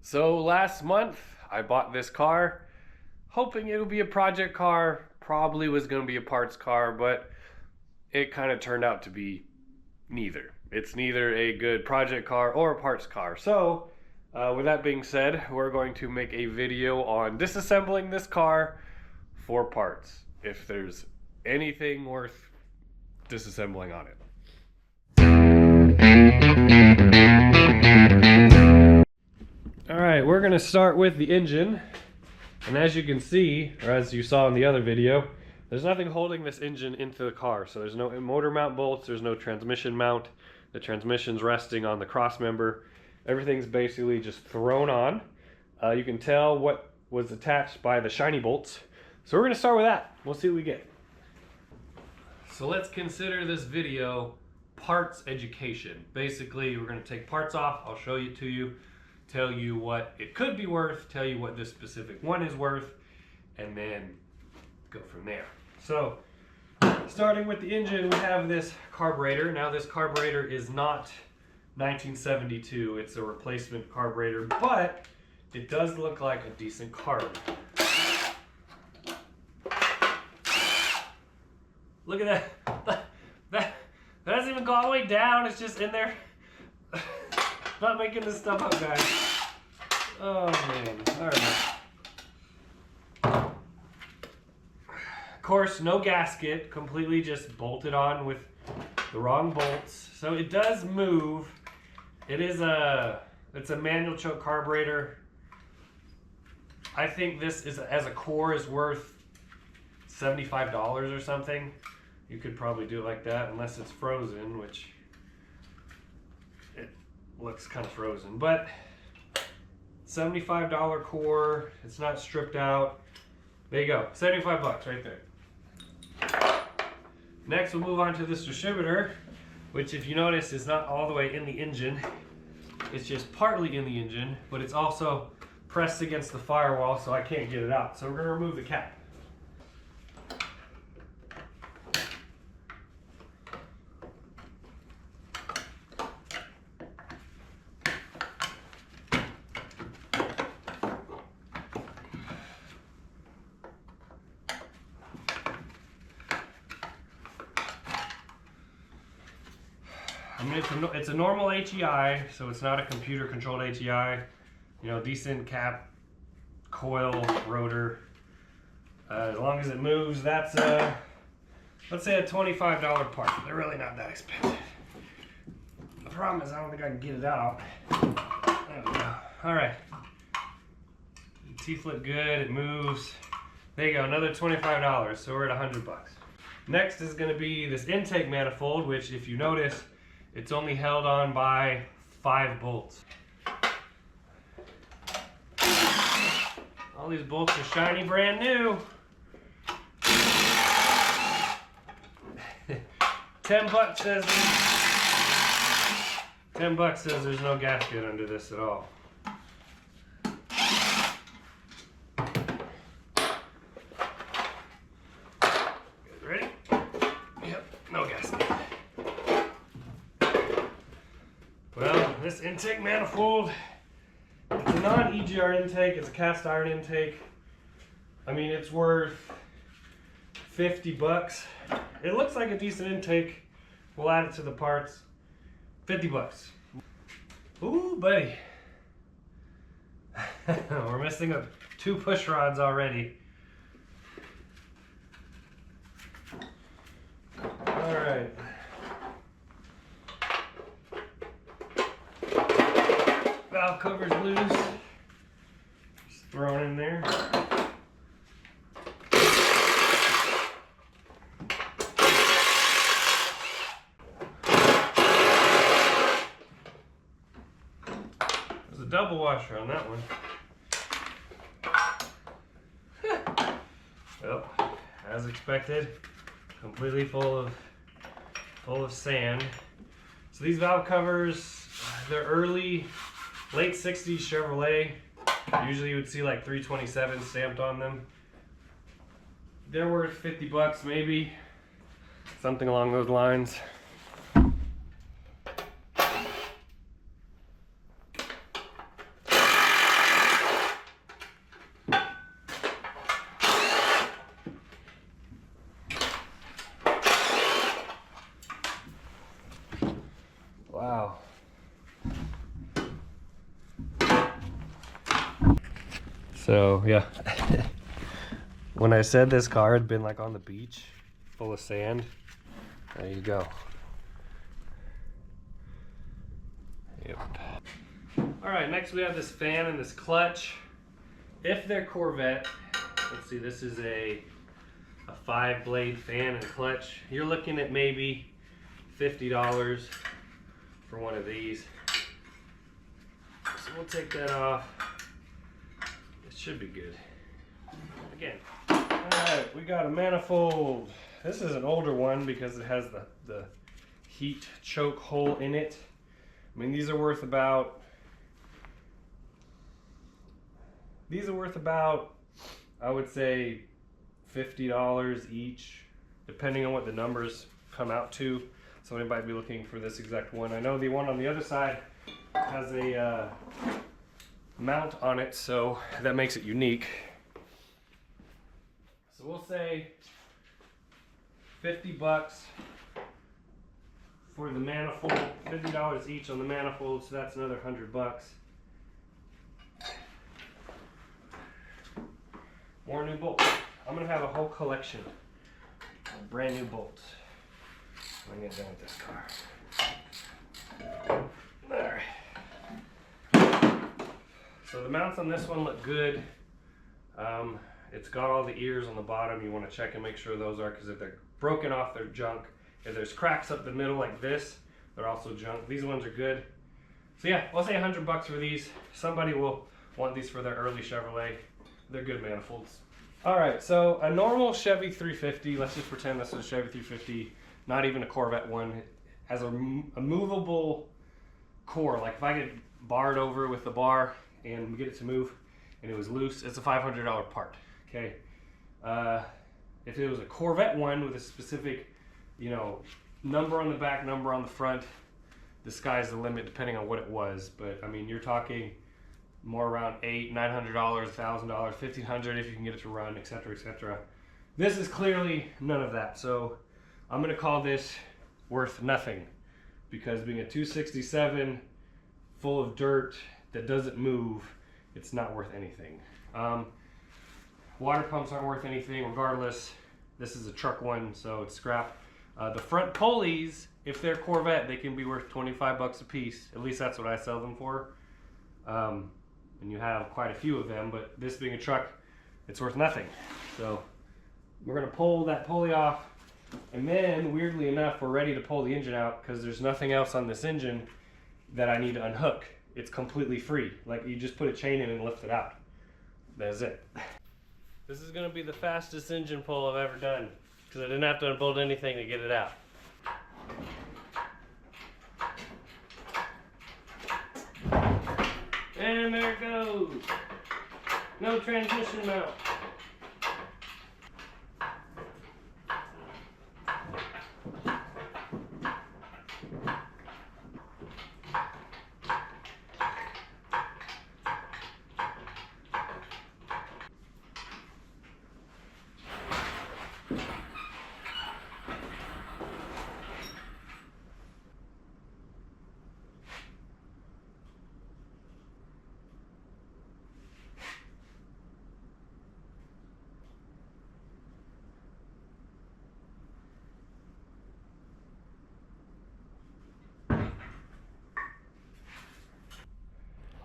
So last month I bought this car hoping it would be a project car, probably was going to be a parts car, but it kind of turned out to be neither. It's neither a good project car or a parts car. So with that being said, we're going to make a video on disassembling this car for parts, if there's anything worth disassembling on it. Alright, we're going to start with the engine, and as you can see, or as you saw in the other video, there's nothing holding this engine into the car. So there's no motor mount bolts, there's no transmission mount, the transmission's resting on the cross member. Everything's basically just thrown on. You can tell what was attached by the shiny bolts. So we're going to start with that. We'll see what we get. So let's consider this video parts education. Basically, we're going to take parts off, I'll show it to you, tell you what it could be worth, tell you what this specific one is worth, and then go from there. So, starting with the engine, we have this carburetor. Now this carburetor is not 1972, it's a replacement carburetor, but it does look like a decent carb. Look at that. That doesn't even go all the way down, it's just in there. Not making this stuff up, guys. Oh man, alright. Of course, no gasket, completely just bolted on with the wrong bolts. So it does move. It's a manual choke carburetor. I think this is, as a core, is worth $75 or something. You could probably do it like that, unless it's frozen, which it looks kind of frozen. But $75 core, it's not stripped out. There you go, 75 bucks right there. Next we'll move on to this distributor, which if you notice is not all the way in the engine. It's just partly in the engine, but it's also pressed against the firewall, so I can't get it out. So we're going to remove the cap. I mean, it's a normal HEI, so it's not a computer-controlled HEI. You know, decent cap, coil, rotor. As long as it moves, that's let's say a $25 part. They're really not that expensive. The problem is I don't think I can get it out. There we go. All right. The teeth look good. It moves. There you go. Another $25. So we're at 100 bucks. Next is going to be this intake manifold, which, if you notice, it's only held on by 5 bolts. All these bolts are shiny, brand new. 10 bucks says there's no gasket under this at all. You guys ready? Yep, no gasket. Well, this intake manifold, it's a non-EGR intake, it's a cast iron intake. I mean, it's worth 50 bucks. It looks like a decent intake. We'll add it to the parts. 50 bucks. Ooh, buddy. We're missing 2 push rods already. All right. Valve cover's loose. Just thrown in there. There's a double washer on that one. Well, as expected, completely full of sand. So these valve covers, they're late 60s Chevrolet. Usually you would see like 327 stamped on them. They're worth 50 bucks maybe. Something along those lines. So yeah, when I said this car had been like on the beach full of sand, there you go. Yep. All right, next we have this fan and this clutch. If they're Corvette, let's see, this is a 5-blade fan and clutch. You're looking at maybe $50 for one of these. So we'll take that off. It should be good. Again, all right, we got a manifold. This is an older one because it has the heat choke hole in it. I mean, these are worth about, I would say, $50 each, depending on what the numbers come out to. Somebody might be looking for this exact one. I know the one on the other side has a mount on it, so that makes it unique. So we'll say 50 bucks for the manifold, $50 each on the manifold, so that's another 100 bucks. More new bolts. I'm gonna have a whole collection of brand new bolts when I get done with this car. Alright. So the mounts on this one look good. It's got all the ears on the bottom. You want to check and make sure those are, because if they're broken off, they're junk. If there's cracks up the middle like this, they're also junk. These ones are good. So yeah, I'll say 100 bucks for these. Somebody will want these for their early Chevrolet. They're good manifolds. All right, so a normal Chevy 350, let's just pretend this is a Chevy 350, not even a Corvette one, it has a movable core. Like if I get barred over with the bar and get it to move and it was loose, it's a $500 part, okay? If it was a Corvette one with a specific, you know, number on the back, number on the front, the sky's the limit depending on what it was. But I mean, you're talking more around $800, $900, $1,000, $1,500 if you can get it to run, etc., etc. This is clearly none of that, so I'm gonna call this worth nothing, because being a 267 full of dirt that doesn't move, it's not worth anything. Water pumps aren't worth anything regardless. This is a truck one, so it's scrap. The front pulleys, if they're Corvette, they can be worth 25 bucks a piece. At least that's what I sell them for. And you have quite a few of them, but this being a truck, it's worth nothing. So we're gonna pull that pulley off, and then weirdly enough, we're ready to pull the engine out because there's nothing else on this engine that I need to unhook. It's completely free. Like you just put a chain in and lift it out. That's it. This is gonna be the fastest engine pull I've ever done because I didn't have to unbolt anything to get it out. And there it goes. No transmission mount.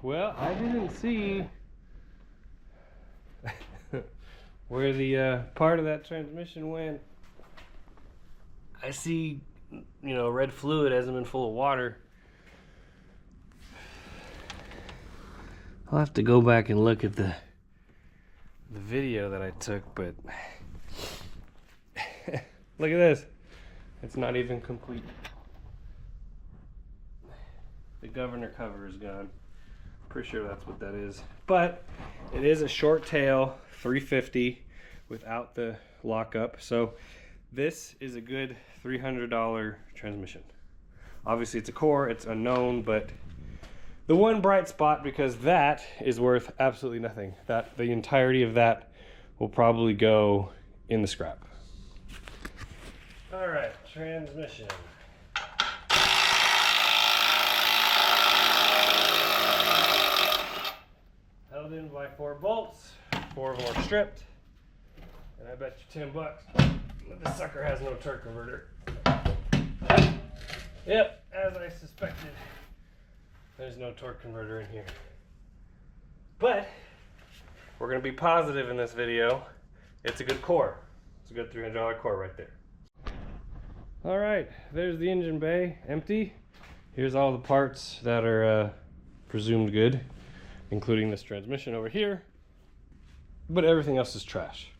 Well, I didn't see where the part of that transmission went. I see, you know, red fluid hasn't been full of water. I'll have to go back and look at the video that I took, but look at this. It's not even complete. The governor cover is gone. Pretty sure that's what that is. But it is a short tail 350 without the lockup. So this is a good $300 transmission. Obviously it's a core, it's unknown, but the one bright spot, because that is worth absolutely nothing. That the entirety of that will probably go in the scrap. All right, transmission. Held in 4x4 bolts, 4 of them are stripped, and I bet you $10 that this sucker has no torque converter. Yep, as I suspected, there's no torque converter in here. But we're going to be positive in this video. It's a good core. It's a good $300 core right there. All right, there's the engine bay, empty. Here's all the parts that are presumed good, including this transmission over here. But everything else is trash.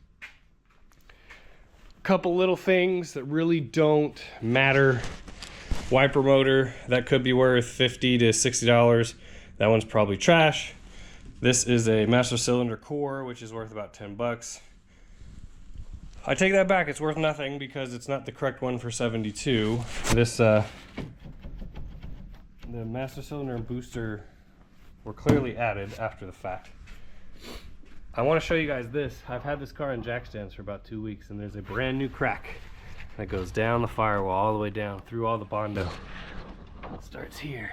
Couple little things that really don't matter. Wiper motor, that could be worth $50 to $60. That one's probably trash. This is a master cylinder core, which is worth about $10. I take that back, it's worth nothing because it's not the correct one for 72. This, the master cylinder and booster were clearly added after the fact. I want to show you guys this. I've had this car in jack stands for about 2 weeks, and there's a brand new crack that goes down the firewall all the way down through all the Bondo. It starts here.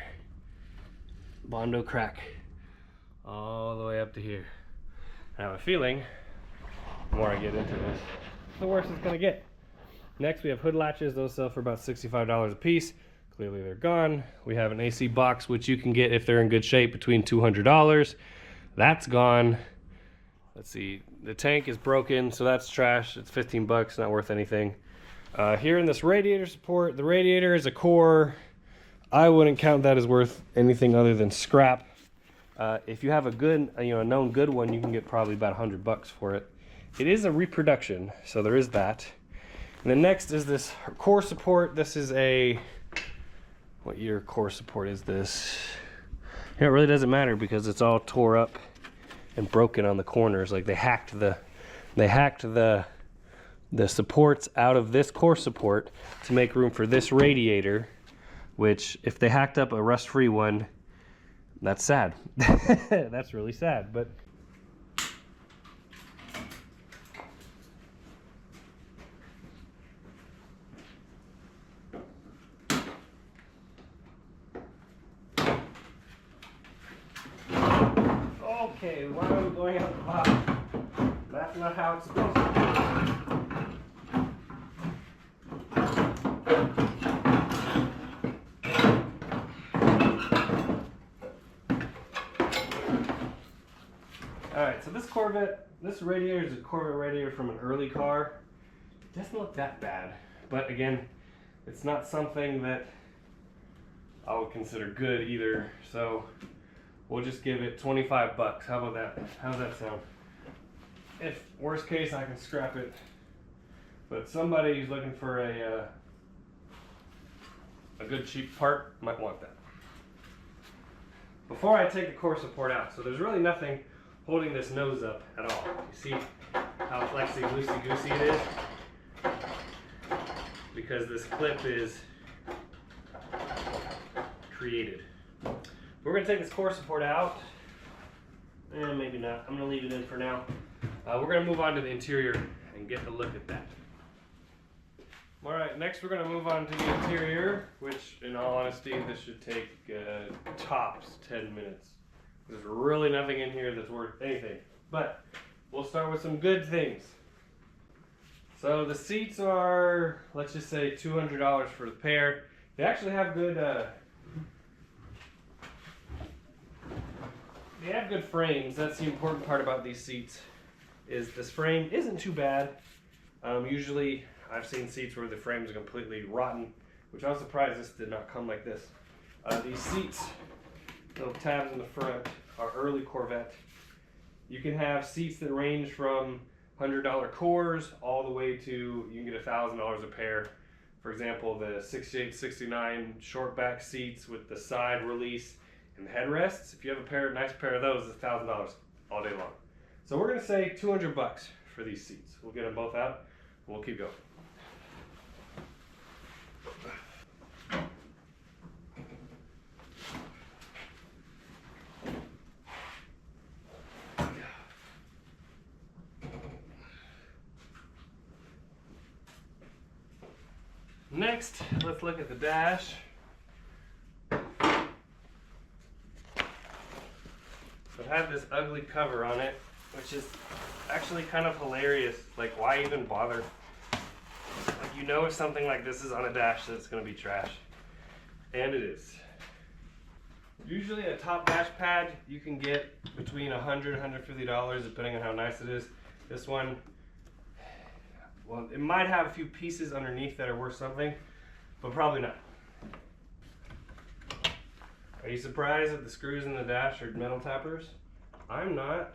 Bondo crack. All the way up to here. I have a feeling, the more I get into this, the worse it's gonna get. Next we have hood latches. Those sell for about $65 a piece. Clearly they're gone. We have an AC box, which you can get if they're in good shape between $200. That's gone. Let's see, the tank is broken, so that's trash. It's $15, not worth anything. Here in this radiator support, the radiator is a core. I wouldn't count that as worth anything other than scrap. If you have a good, a known good one, you can get probably about $100 for it. It is a reproduction, so there is that. And then next is this core support. This is a, what year core support is this? It really doesn't matter because it's all tore up and broken on the corners. Like they hacked the supports out of this core support to make room for this radiator, which if they hacked up a rust-free one, that's sad. That's really sad, but okay, why are we going out the bottom? That's not how it's supposed to be. Alright, so this Corvette, this radiator is a Corvette radiator from an early car. It doesn't look that bad, but again, it's not something that I would consider good either, so we'll just give it $25. How about that? How does that sound? If worst case, I can scrap it, but somebody who's looking for a good cheap part might want that. Before I take the core support out, so there's really nothing holding this nose up at all. You see how flexy, loosey-goosey it is? Because this clip is created. We're going to take this core support out. Maybe not. I'm going to leave it in for now. We're going to move on to the interior and get a look at that. Alright, next we're going to move on to the interior, which in all honesty this should take tops 10 minutes. There's really nothing in here that's worth anything. But we'll start with some good things. So the seats are, let's just say $200 for the pair. They actually have good frames. That's the important part about these seats, is this frame isn't too bad. Usually I've seen seats where the frames are completely rotten, which I was surprised this did not come like this. These seats, little tabs in the front, are early Corvette. You can have seats that range from $100 cores all the way to, you can get $1,000 a pair. For example, the 68, 69 short back seats with the side release and the headrests. If you have a nice pair of those, it's $1,000 all day long. So we're gonna say $200 for these seats. We'll get them both out and we'll keep going. Next, let's look at the dash. So it had this ugly cover on it, which is actually kind of hilarious. Like, why even bother? Like, you know if something like this is on a dash that it's going to be trash. And it is. Usually a top dash pad you can get between $100 and $150 depending on how nice it is. This one, well, it might have a few pieces underneath that are worth something, but probably not. Are you surprised that the screws in the dash are metal tappers? I'm not.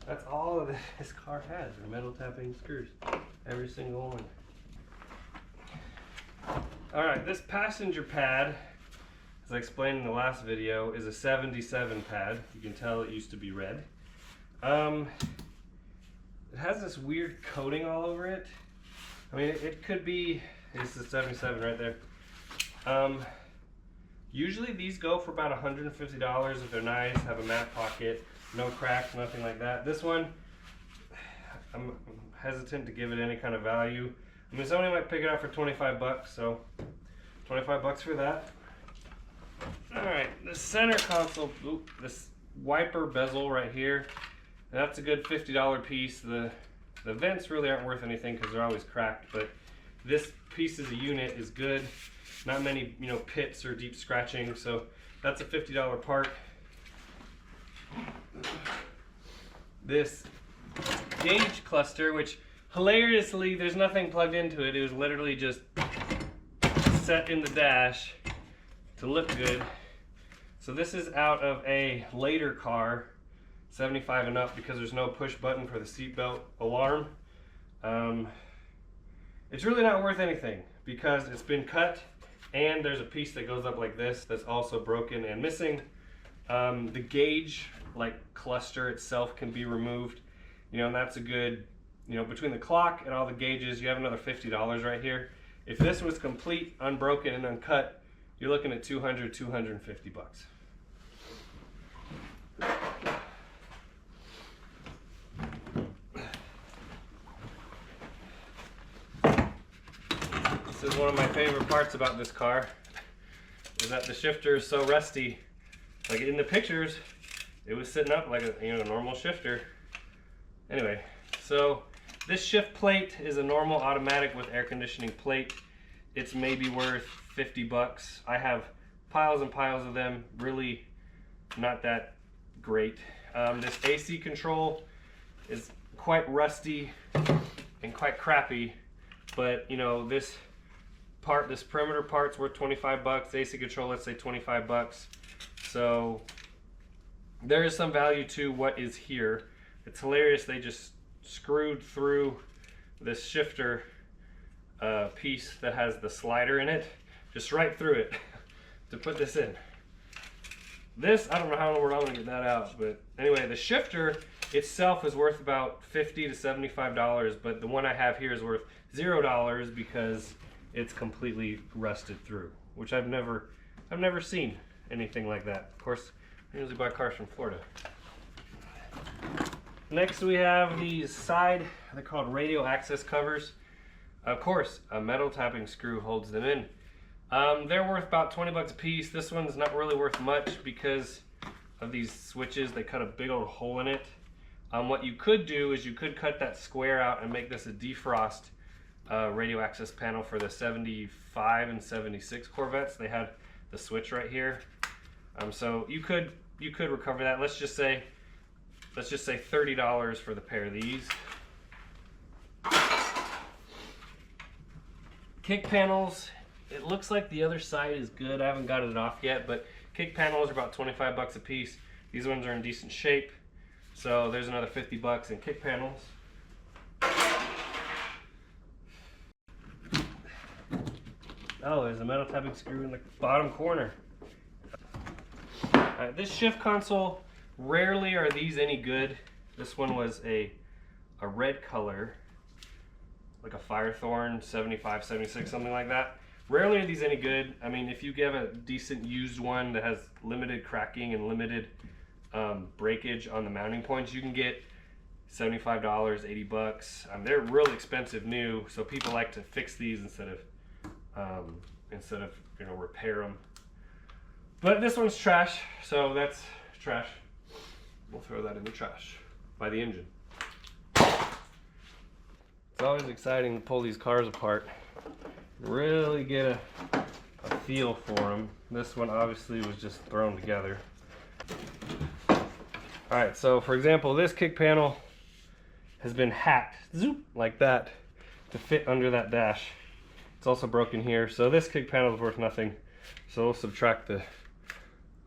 That's all of this car has, are metal tapping screws. Every single one. Alright, this passenger pad, as I explained in the last video, is a 77 pad. You can tell it used to be red. It has this weird coating all over it. I mean, it could be, it's the 77 right there. Usually these go for about $150 if they're nice, have a matte pocket, no cracks, nothing like that. This one, I'm hesitant to give it any kind of value. I mean, somebody might pick it up for 25 bucks, so 25 bucks for that. Alright, the center console, this wiper bezel right here, that's a good $50 piece. The vents really aren't worth anything because they're always cracked, but this piece as a unit is good. Not many, you know, pits or deep scratching, so that's a $50 part. This gauge cluster, which hilariously there's nothing plugged into it. It was literally just set in the dash to look good. So this is out of a later car, 75 and up, because there's no push button for the seatbelt alarm. It's really not worth anything because it's been cut and there's a piece that goes up like this that's also broken and missing. The gauge like cluster itself can be removed, you know, and that's a good, you know, between the clock and all the gauges, you have another $50 right here. If this was complete, unbroken and uncut, you're looking at $200, $250 bucks. This is one of my favorite parts about this car, is that the shifter is so rusty. Like in the pictures, it was sitting up like a, you know, a normal shifter. Anyway, so this shift plate is a normal automatic with air conditioning plate. It's maybe worth 50 bucks. I have piles and piles of them, really not that great. This AC control is quite rusty and quite crappy, but you know, this part, this perimeter part's worth 25 bucks. AC control, let's say 25 bucks. So there is some value to what is here. It's hilarious, they just screwed through this shifter piece that has the slider in it, just right through it to put this in. This, I don't know how in the world I'm gonna get that out, but anyway, the shifter itself is worth about $50 to $75, but the one I have here is worth $0 because it's completely rusted through, which I've never seen anything like that. Of course, I usually buy cars from Florida. Next we have these side, they're called radio access covers. Of course, a metal tapping screw holds them in. They're worth about 20 bucks a piece. This one's not really worth much because of these switches. They cut a big old hole in it. What you could do is you could cut that square out and make this a defrost radio access panel for the 75 and 76 Corvettes. They had the switch right here. So you could recover that. Let's just say $30 for the pair of these. Kick panels, it looks like the other side is good. I haven't got it off yet, but kick panels are about 25 bucks a piece. These ones are in decent shape. So there's another 50 bucks in kick panels. Oh, there's a metal tapping screw in the bottom corner. This shift console, rarely are these any good. This one was a red color, like a Firethorn 75, 76, something like that. Rarely are these any good. I mean, if you get a decent used one that has limited cracking and limited breakage on the mounting points, you can get $75, 80 bucks. They're really expensive new, so people like to fix these instead of you know, repair them. But this one's trash, so that's trash. we'll throw that in the trash by the engine. It's always exciting to pull these cars apart and really get a feel for them. This one obviously was just thrown together. Alright, so for example, this kick panel has been hacked, zoop, like that, to fit under that dash. It's also broken here, so this kick panel is worth nothing. So we'll subtract the,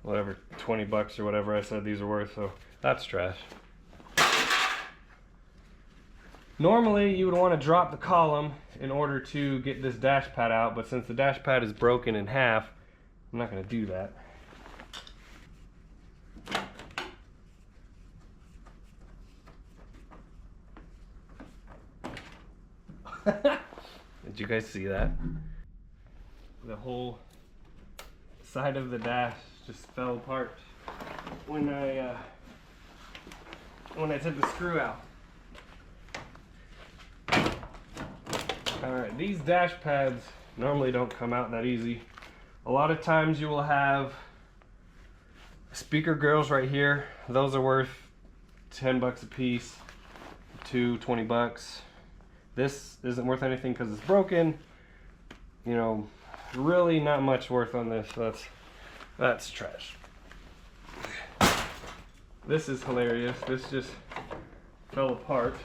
whatever, 20 bucks or whatever I said these are worth, so that's trash. Normally you would want to drop the column in order to get this dash pad out, but since the dash pad is broken in half, I'm not going to do that. Did you guys see that? The whole side of the dash just fell apart when I took the screw out. Alright, these dash pads normally don't come out that easy. A lot of times you will have speaker grills right here. Those are worth 10 bucks a piece, 20 bucks. This isn't worth anything because it's broken. You know, really not much worth on this. That's trash. This is hilarious. This just fell apart.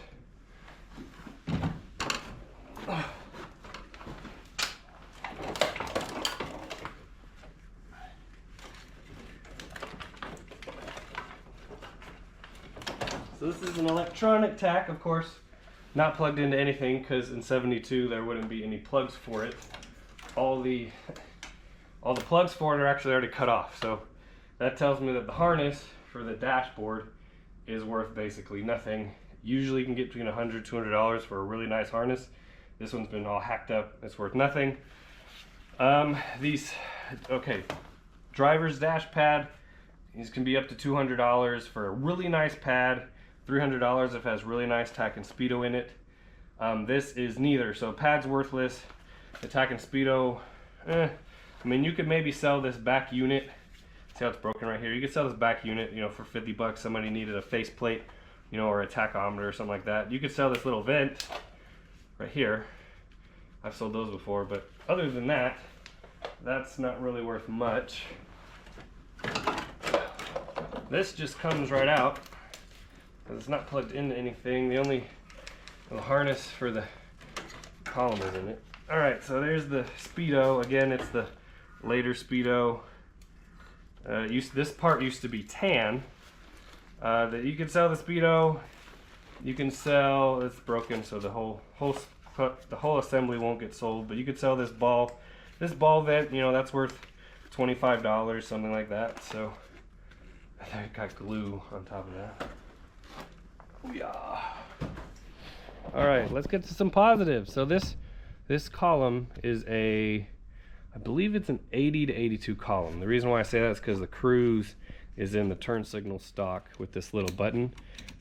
So this is an electronic tack, of course, not plugged into anything because in 72 there wouldn't be any plugs for it. All the plugs for it are actually already cut off, so that tells me that the harness for the dashboard is worth basically nothing. Usually you can get between $100 to $200 for a really nice harness. This one's been all hacked up, it's worth nothing. Driver's dash pad, these can be up to $200 for a really nice pad, $300 if it has really nice tack and speedo in it. This is neither, so pad's worthless. The tack and speedo, I mean, you could maybe sell this back unit. See how it's broken right here? You could sell this back unit, you know, for 50 bucks. Somebody needed a faceplate, you know, or a tachometer or something like that. You could sell this little vent right here. I've sold those before, but other than that, that's not really worth much. This just comes right out because it's not plugged into anything. The harness for the column is in it. All right, so there's the speedo. Again, it's the later speedo. This part used to be tan. That you can sell the speedo. You can sell. It's broken, so the whole assembly won't get sold. But you could sell this ball vent. You know, that's worth $25, something like that. So I think I got glue on top of that. Yeah. All right, let's get to some positives. So this column is I believe it's an 80 to 82 column. The reason why I say that is because the cruise is in the turn signal stock with this little button.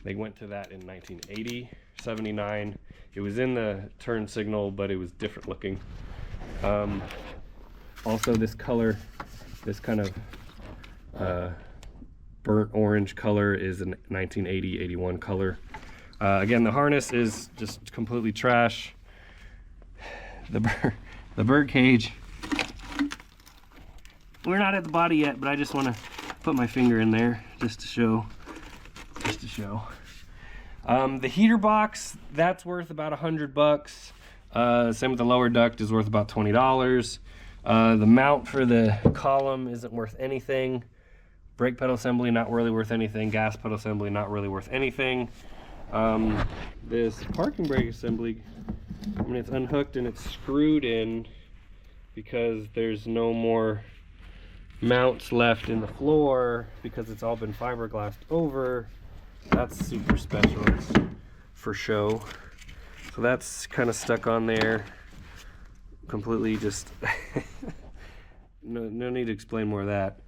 They went to that in 1980, 79. It was in the turn signal, but it was different looking. Also this color, this kind of burnt orange color is a 1980-81 color. Again, the harness is just completely trash. The bird cage, we're not at the body yet, but I just want to put my finger in there just to show. The heater box, that's worth about 100 bucks. Same with the lower duct is worth about $20. The mount for the column isn't worth anything. Brake pedal assembly, not really worth anything. Gas pedal assembly, not really worth anything. This parking brake assembly, I mean, it's unhooked and it's screwed in because there's no more mounts left in the floor because it's all been fiberglassed over. That's super special. It's for show. So that's kind of stuck on there. Completely just no need to explain more of that.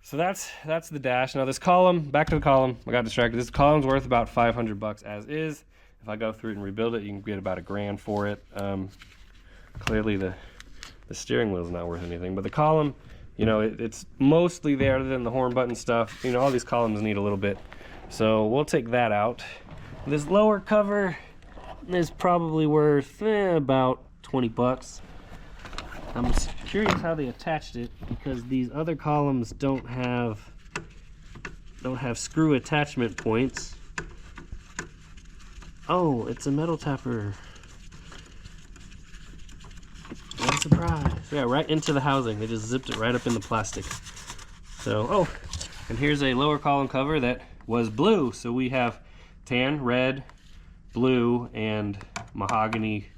So that's the dash. Now this column, back to the column, I got distracted. This column's worth about 500 bucks as is. If I go through it and rebuild it, you can get about $1,000 for it. Clearly the steering wheel is not worth anything, but the column you know, it's mostly there other than the horn button stuff. You know, all these columns need a little bit. So we'll take that out. This lower cover is probably worth about 20 bucks. I'm curious how they attached it because these other columns don't have screw attachment points. Oh, it's a metal tapper. What a surprise. Yeah, right into the housing. They just zipped it right up in the plastic. So, oh, and here's a lower column cover that was blue. So we have tan, red, blue, and mahogany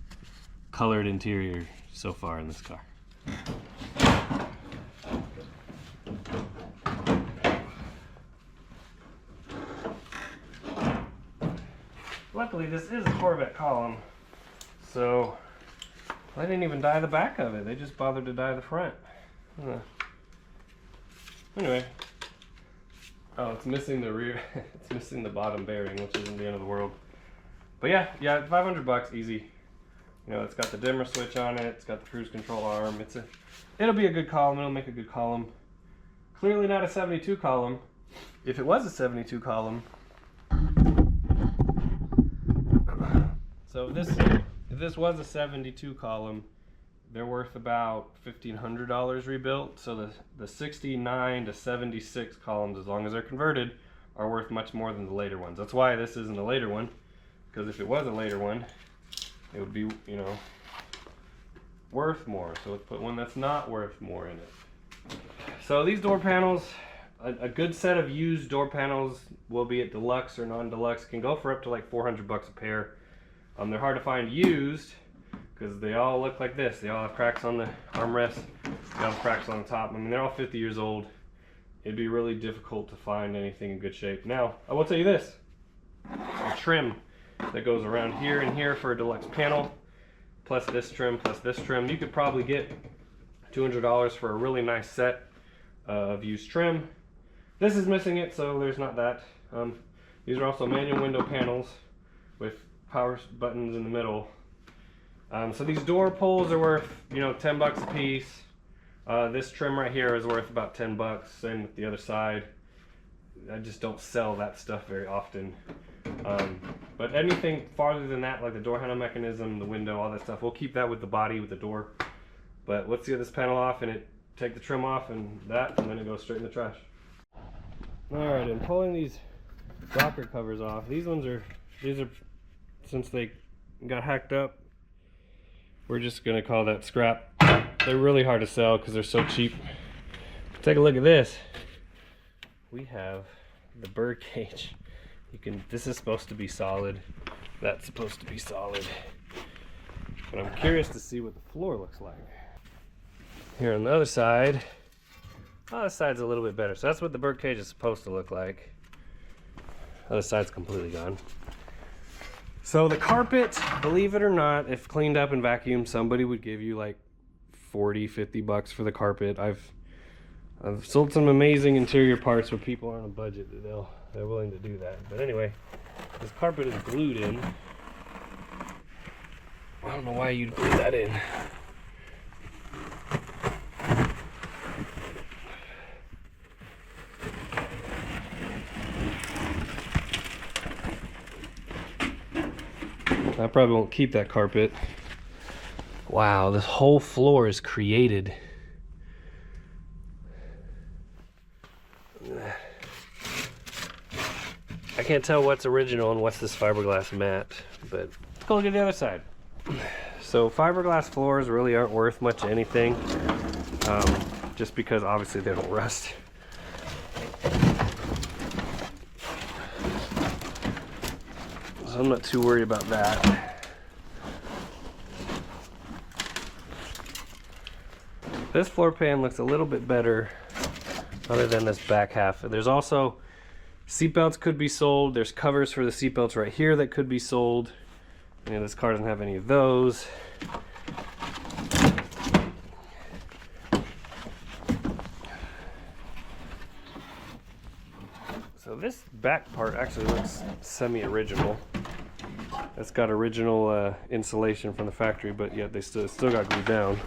colored interior so far in this car. Luckily, this is a Corvette column, so I didn't even dye the back of it. They just bothered to dye the front. Anyway, oh, it's missing the rear. It's missing the bottom bearing, which isn't the end of the world. But yeah, 500 bucks, easy. You know, it's got the dimmer switch on it. It's got the cruise control arm. It'll be a good column. It'll make a good column. Clearly not a 72 column. If it was a 72 column, so if this was a 72 column, they're worth about $1,500 rebuilt. So the 69 to 76 columns, as long as they're converted, are worth much more than the later ones. That's why this isn't a later one, because if it was a later one, it would be, you know, worth more. So let's put one that's not worth more in it. So these door panels, a good set of used door panels will be at deluxe or non-deluxe, can go for up to like 400 bucks a pair. They're hard to find used because they all look like this. They all have cracks on the armrest. They all have cracks on the top. I mean, they're all 50 years old. It'd be really difficult to find anything in good shape. Now, I will tell you this. A trim that goes around here and here for a deluxe panel, plus this trim, plus this trim. You could probably get $200 for a really nice set of used trim. This is missing it, so there's not that. These are also manual window panels with power buttons in the middle. So these door pulls are worth, you know, 10 bucks a piece. This trim right here is worth about 10 bucks. Same with the other side. I just don't sell that stuff very often. But anything farther than that, like the door handle mechanism, the window, all that stuff, we'll keep that with the body, with the door. But let's get this panel off and take the trim off and then it goes straight in the trash. Alright, I'm pulling these rocker covers off. These are since they got hacked up, we're just gonna call that scrap. They're really hard to sell because they're so cheap. Take a look at this. We have the bird cage. This is supposed to be solid. That's supposed to be solid. But I'm curious to see what the floor looks like. Here on the other side, oh, this side's a little bit better. So that's what the bird cage is supposed to look like. Other side's completely gone. So the carpet, believe it or not, if cleaned up and vacuumed, somebody would give you like 40, 50 bucks for the carpet. I've sold some amazing interior parts where people are on a budget that they're willing to do that. But anyway, this carpet is glued in. I don't know why you'd glue that in. I probably won't keep that carpet. Wow, this whole floor is created. I can't tell what's original and what's this fiberglass mat, but let's go look at the other side. So fiberglass floors really aren't worth much of anything, just because obviously they don't rust. So I'm not too worried about that. This floor pan looks a little bit better other than this back half. There's also seatbelts could be sold. There's covers for the seatbelts right here that could be sold. And this car doesn't have any of those. So this back part actually looks semi-original. It's got original insulation from the factory, but yet they still got glued down.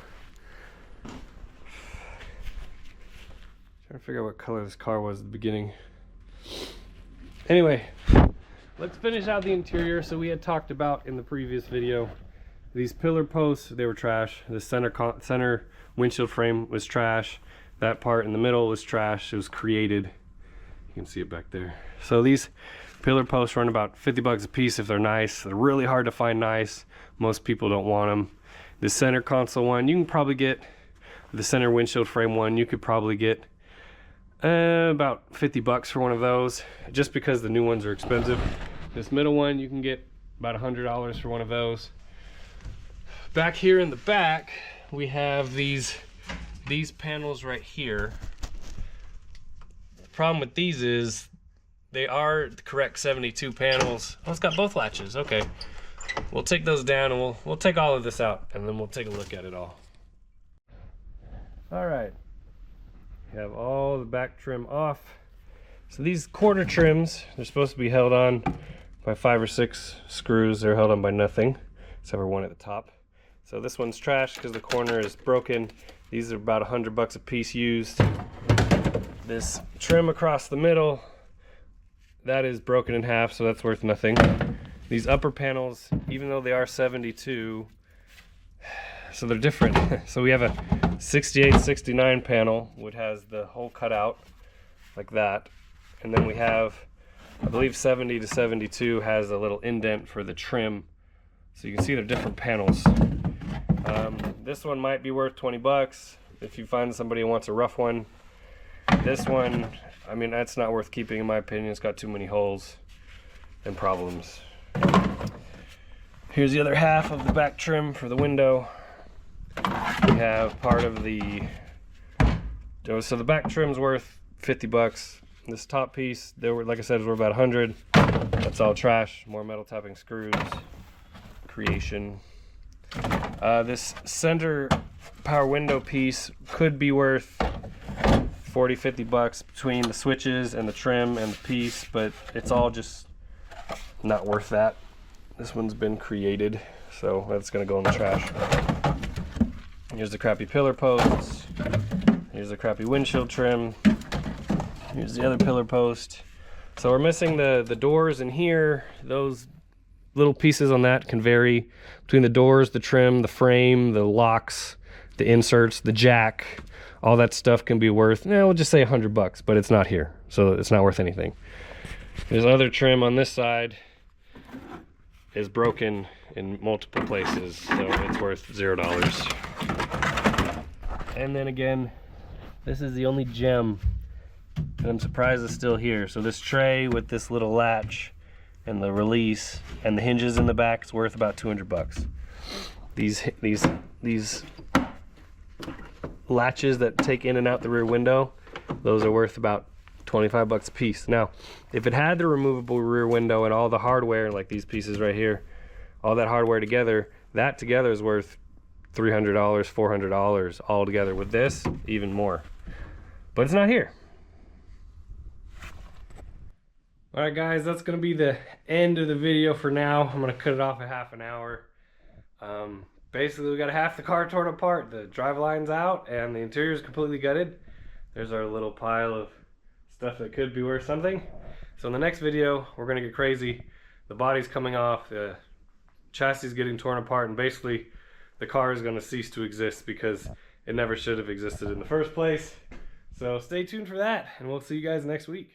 Trying to figure out what color this car was at the beginning. Anyway, let's finish out the interior. So we had talked about in the previous video, these pillar posts, they were trash. The center windshield frame was trash. That part in the middle was trash. It was created. You can see it back there. So these pillar posts run about 50 bucks a piece if they're nice. They're really hard to find nice. Most people don't want them. The center console one, you can probably get, the center windshield frame one, you could probably get about 50 bucks for one of those, just because the new ones are expensive. This middle one, you can get about $100 for one of those. Back here in the back, we have these panels right here. The problem with these is they are the correct 72 panels. Oh, it's got both latches. Okay, we'll take those down and we'll take all of this out, and then we'll take a look at it all. All right. You have all the back trim off. So these quarter trims, they're supposed to be held on by 5 or 6 screws. They're held on by nothing, except for one at the top. So this one's trash because the corner is broken. These are about 100 bucks a piece used. This trim across the middle, that is broken in half, so that's worth nothing. These upper panels, even though they are 72, so they're different. So we have a 68-69 panel, which has the hole cut out like that, and then we have, I believe 70 to 72 has a little indent for the trim, so you can see they're different panels. This one might be worth 20 bucks if you find somebody who wants a rough one. This one, I mean, that's not worth keeping in my opinion. It's got too many holes and problems. Here's the other half of the back trim for the window. We have part of the, so the back trim's worth 50 bucks. This top piece, they were, like I said, is worth about 100. That's all trash. More metal tapping screws. Creation. This center power window piece could be worth 40-50 bucks between the switches and the trim and the piece, but it's all just not worth that. This one's been created, so that's gonna go in the trash. Here's the crappy pillar posts. Here's the crappy windshield trim. Here's the other pillar post. So we're missing the doors in here. Those little pieces on that can vary between the doors, the trim, the frame, the locks, the inserts, the jack. All that stuff can be worth, we'll just say 100 bucks, but it's not here, so it's not worth anything. There's other trim on this side is broken in multiple places, so it's worth $0. And then again, this is the only gem, and I'm surprised it's still here. So this tray with this little latch and the release and the hinges in the back is worth about 200 bucks. These latches that take in and out the rear window, those are worth about 25 bucks a piece. Now, if it had the removable rear window and all the hardware, like these pieces right here, all that hardware together, that together is worth $300, $400 all together. With this, even more. But it's not here. All right, guys, that's gonna be the end of the video for now. I'm gonna cut it off at half an hour. Basically, we got half the car torn apart. The driveline's out and the interior is completely gutted. There's our little pile of stuff that could be worth something. So in the next video, we're gonna get crazy. The body's coming off, the chassis is getting torn apart, and basically the car is gonna cease to exist because it never should have existed in the first place. So stay tuned for that, and we'll see you guys next week.